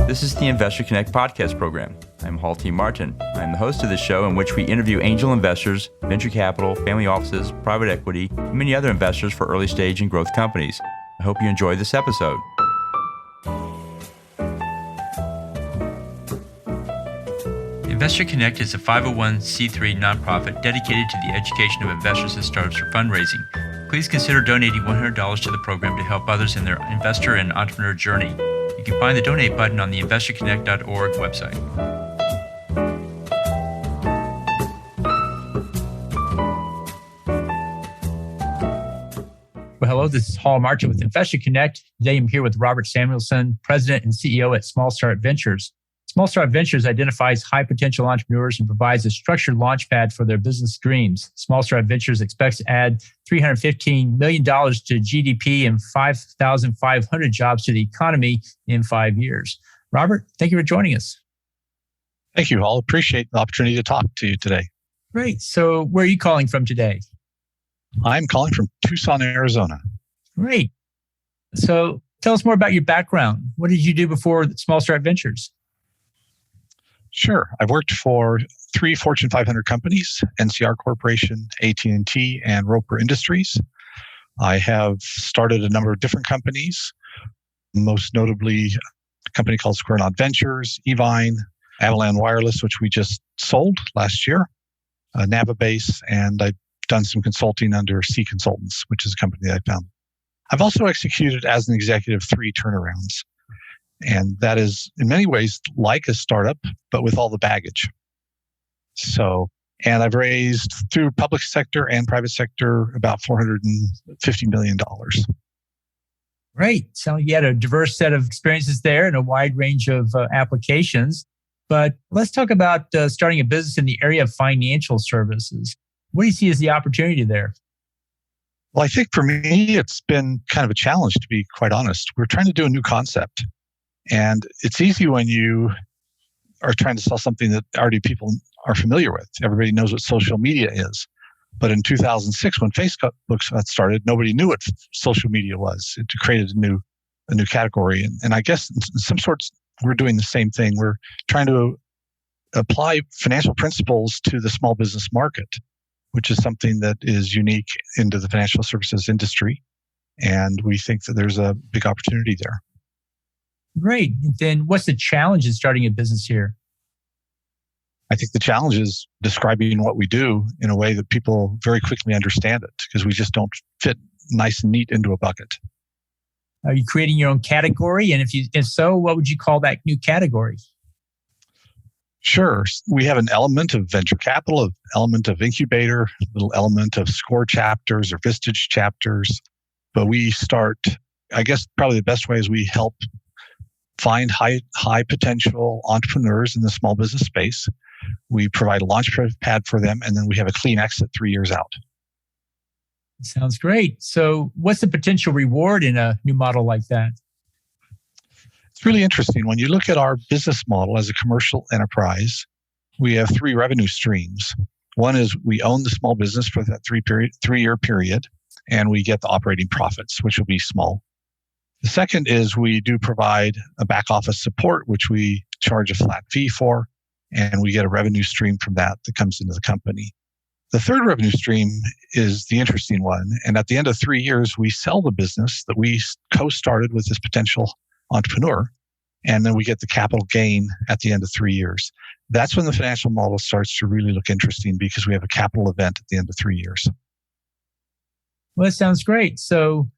This is the Investor Connect podcast program. I'm Hall T. Martin. I'm the host of this show in which we interview angel investors, venture capital, family offices, private equity, and many other investors for early stage and growth companies. I hope you enjoy this episode. Investor Connect is a 501c3 nonprofit dedicated to the education of investors and startups for fundraising. Please consider donating $100 to the program to help others in their investor and entrepreneur journey. You can find the donate button on the investorconnect.org website. Well, hello, this is Hall Martin with Investor Connect. Today I'm here with Robert Samuelsen, President and CEO at SmallStart Ventures. SmallStart Ventures identifies high-potential entrepreneurs and provides a structured launchpad for their business dreams. SmallStart Ventures expects to add $315 million to GDP and 5,500 jobs to the economy in 5 years. Robert, thank you for joining us. Thank you, Hall. Appreciate the opportunity to talk to you today. Great. So where are you calling from today? I'm calling from Tucson, Arizona. Great. So tell us more about your background. What did you do before SmallStart Ventures? Sure. I've worked for 3 Fortune 500 companies, NCR Corporation, AT&T, and Roper Industries. I have started a number of different companies, most notably a company called SmallStart Ventures, eVine, AvaLAN Wireless, which we just sold last year, Navibase, and I've done some consulting under C Consultants, which is a company that I founded. I've also executed as an executive 3 turnarounds. And that is in many ways like a startup, but with all the baggage. And I've raised through public sector and private sector about $450 million. Great. So you had a diverse set of experiences there and a wide range of applications. But let's talk about starting a business in the area of financial services. What do you see as the opportunity there? Well, I think for me, it's been kind of a challenge, to be quite honest. We're trying to do a new concept. And it's easy when you are trying to sell something that already people are familiar with. Everybody knows what social media is. But in 2006, when Facebook got started, nobody knew what social media was. It created a new category. And I guess in some sorts, we're doing the same thing. We're trying to apply financial principles to the small business market, which is something that is unique into the financial services industry. And we think that there's a big opportunity there. Great. Then what's the challenge in starting a business here? I think the challenge is describing what we do in a way that people very quickly understand it, because we just don't fit nice and neat into a bucket. Are you creating your own category? And if so, what would you call that new category? Sure. We have an element of venture capital, an element of incubator, a little element of score chapters or Vistage chapters. But we start, I guess probably the best way is we help find high potential entrepreneurs in the small business space. We provide a launch pad for them, and then we have a clean exit 3 years out. Sounds great. So what's the potential reward in a new model like that? It's really interesting. When you look at our business model as a commercial enterprise, we have 3 revenue streams. One is we own the small business for that 3-year period, and we get the operating profits, which will be small. The second is we do provide a back office support, which we charge a flat fee for, and we get a revenue stream from that comes into the company. The third revenue stream is the interesting one. And at the end of 3 years, we sell the business that we co-started with this potential entrepreneur, and then we get the capital gain at the end of 3 years. That's when the financial model starts to really look interesting, because we have a capital event at the end of 3 years. Well, that sounds great. So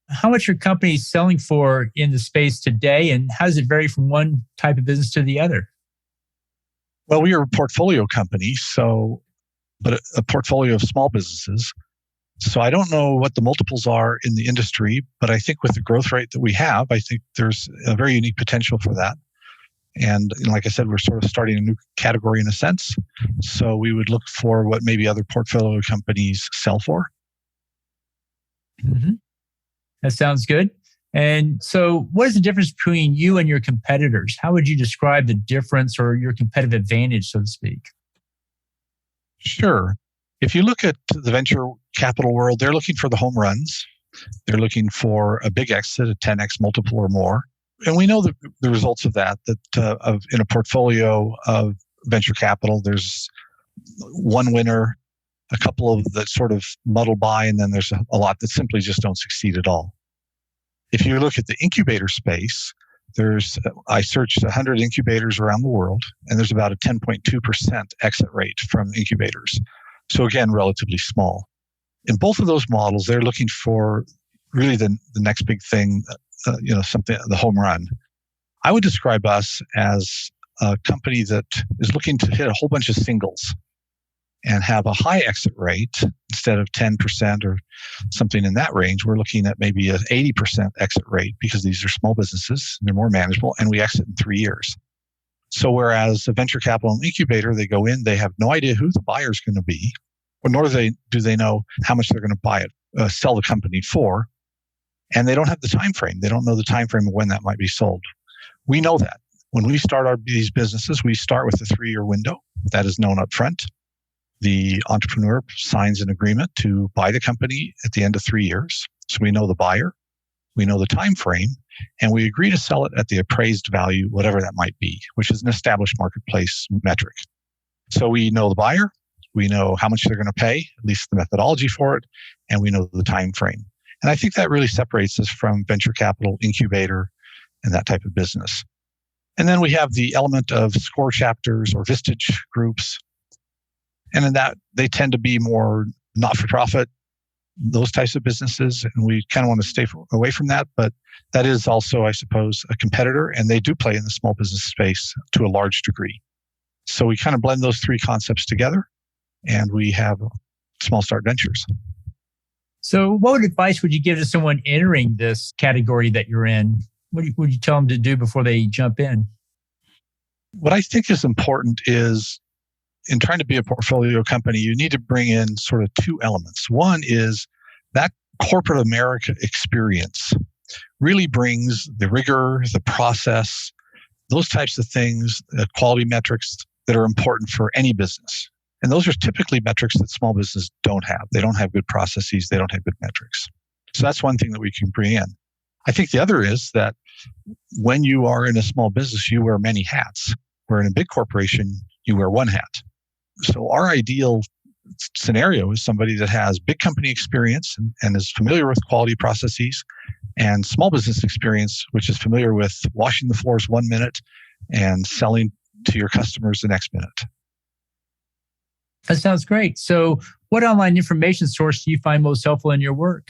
how much are companies selling for in the space today, and how does it vary from one type of business to the other? Well, we are a portfolio company, but a portfolio of small businesses. So I don't know what the multiples are in the industry, but I think with the growth rate that we have, I think there's a very unique potential for that. And like I said, we're sort of starting a new category in a sense. So we would look for what maybe other portfolio companies sell for. Mm-hmm. That sounds good. And so what is the difference between you and your competitors? How would you describe the difference or your competitive advantage, so to speak? Sure. If you look at the venture capital world, they're looking for the home runs. They're looking for a big exit, a 10x multiple or more. And we know the results of that in a portfolio of venture capital, there's one winner, a couple of that sort of muddle by, and then there's a lot that simply just don't succeed at all. If you look at the incubator space, I searched 100 incubators around the world, and there's about a 10.2% exit rate from incubators. So again, relatively small. In both of those models, they're looking for really the next big thing, something, the home run. I would describe us as a company that is looking to hit a whole bunch of singles and have a high exit rate instead of 10% or something in that range. We're looking at maybe an 80% exit rate because these are small businesses, and they're more manageable, and we exit in 3 years. So whereas a venture capital incubator, they go in, they have no idea who the buyer is going to be, or nor do they know how much they're going to buy it, sell the company for, and they don't have the time frame. They don't know the time frame of when that might be sold. We know that. When we start these businesses, we start with a 3-year window that is known up front. The entrepreneur signs an agreement to buy the company at the end of 3 years. So we know the buyer, we know the time frame, and we agree to sell it at the appraised value, whatever that might be, which is an established marketplace metric. So we know the buyer, we know how much they're going to pay, at least the methodology for it, and we know the time frame. And I think that really separates us from venture capital, incubator, and that type of business. And then we have the element of score chapters or Vistage groups. And in that, they tend to be more not-for-profit, those types of businesses. And we kind of want to stay away from that. But that is also, I suppose, a competitor. And they do play in the small business space to a large degree. So we kind of blend those three concepts together. And we have SmallStart Ventures. So what advice would you give to someone entering this category that you're in? What would you tell them to do before they jump in? What I think is important is, in trying to be a portfolio company, you need to bring in sort of two elements. One is that corporate America experience really brings the rigor, the process, those types of things, quality metrics that are important for any business. And those are typically metrics that small businesses don't have. They don't have good processes. They don't have good metrics. So that's one thing that we can bring in. I think the other is that when you are in a small business, you wear many hats. Where in a big corporation, you wear one hat. So our ideal scenario is somebody that has big company experience and is familiar with quality processes, and small business experience, which is familiar with washing the floors 1 minute and selling to your customers the next minute. That sounds great. So what online information source do you find most helpful in your work?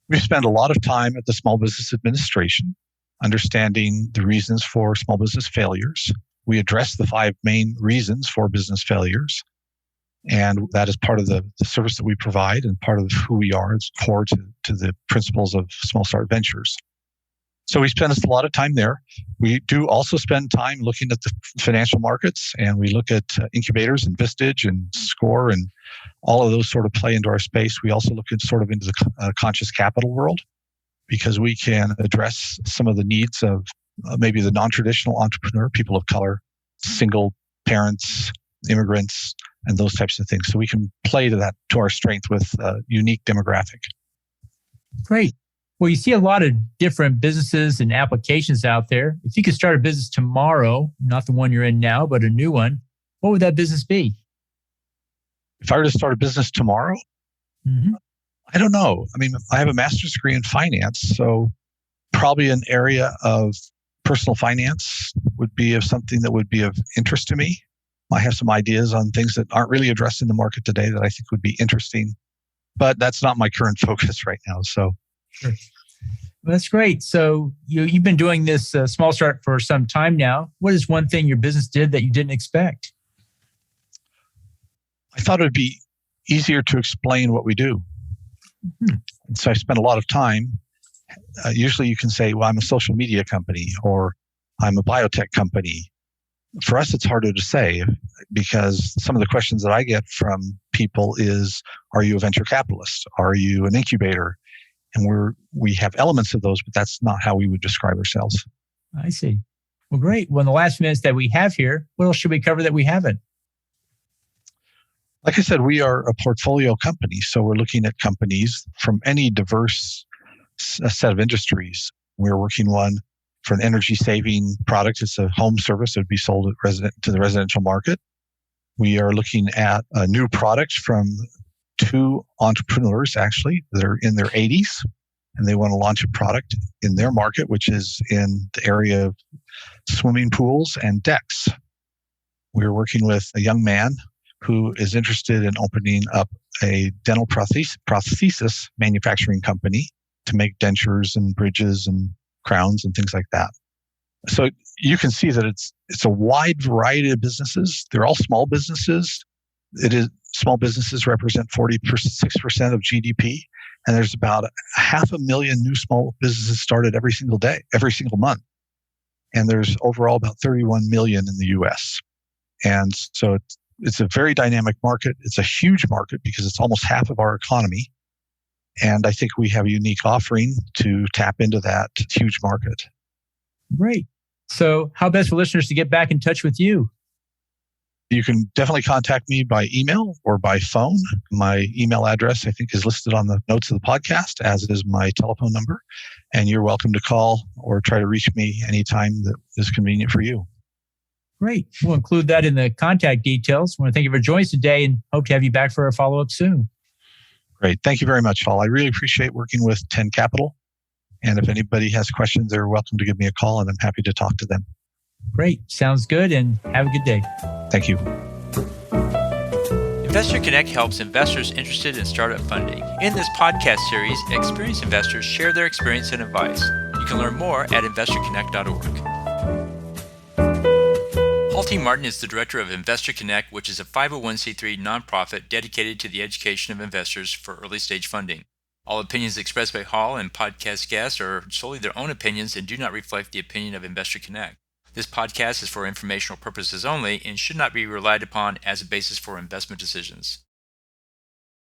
We spend a lot of time at the Small Business Administration, understanding the reasons for small business failures. We address the 5 main reasons for business failures. And that is part of the service that we provide and part of who we are. It's core to the principles of SmallStart Ventures. So we spend a lot of time there. We do also spend time looking at the financial markets, and we look at incubators and Vistage and Score, and all of those sort of play into our space. We also look into the conscious capital world, because we can address some of the needs of maybe the non-traditional entrepreneur, people of color, single parents, immigrants, and those types of things. So we can play to our strength with a unique demographic. Great. Well, you see a lot of different businesses and applications out there. If you could start a business tomorrow, not the one you're in now, but a new one, what would that business be? If I were to start a business tomorrow, I don't know. I mean, I have a master's degree in finance, so probably an area of personal finance would be of something that would be of interest to me. I have some ideas on things that aren't really addressed in the market today that I think would be interesting, but that's not my current focus right now. So, sure. Well, that's great. So you've been doing this SmallStart for some time now. What is one thing your business did that you didn't expect? I thought it would be easier to explain what we do. So I spent a lot of time. Usually you can say, well, I'm a social media company or I'm a biotech company. For us, it's harder to say because some of the questions that I get from people is, are you a venture capitalist? Are you an incubator? And we have elements of those, but that's not how we would describe ourselves. I see. Well, great. Well, in the last minutes that we have here, what else should we cover that we haven't? Like I said, we are a portfolio company. So we're looking at companies from any diverse set of industries. We're working one for an energy saving product. It's a home service that would be sold to the residential market. We are looking at a new product from two entrepreneurs, actually, that are in their 80s, and they want to launch a product in their market, which is in the area of swimming pools and decks. We're working with a young man who is interested in opening up a dental prosthesis manufacturing company to make dentures and bridges and crowns and things like that. So you can see that it's a wide variety of businesses. They're all small businesses. Small businesses represent 46% of GDP, and there's about 500,000 new small businesses started every single day, every single month. And there's overall about 31 million in the US. And so it's a very dynamic market. It's a huge market because it's almost half of our economy. And I think we have a unique offering to tap into that huge market. Great. So how best for listeners to get back in touch with you? You can definitely contact me by email or by phone. My email address, I think, is listed on the notes of the podcast, as is my telephone number. And you're welcome to call or try to reach me anytime that is convenient for you. Great. We'll include that in the contact details. I want to thank you for joining us today and hope to have you back for a follow-up soon. Great. Thank you very much, Paul. I really appreciate working with 10 Capital. And if anybody has questions, they're welcome to give me a call, and I'm happy to talk to them. Great. Sounds good, and have a good day. Thank you. Investor Connect helps investors interested in startup funding. In this podcast series, experienced investors share their experience and advice. You can learn more at investorconnect.org. Paul T. Martin is the director of Investor Connect, which is a 501c3 nonprofit dedicated to the education of investors for early-stage funding. All opinions expressed by Hall and podcast guests are solely their own opinions and do not reflect the opinion of Investor Connect. This podcast is for informational purposes only and should not be relied upon as a basis for investment decisions.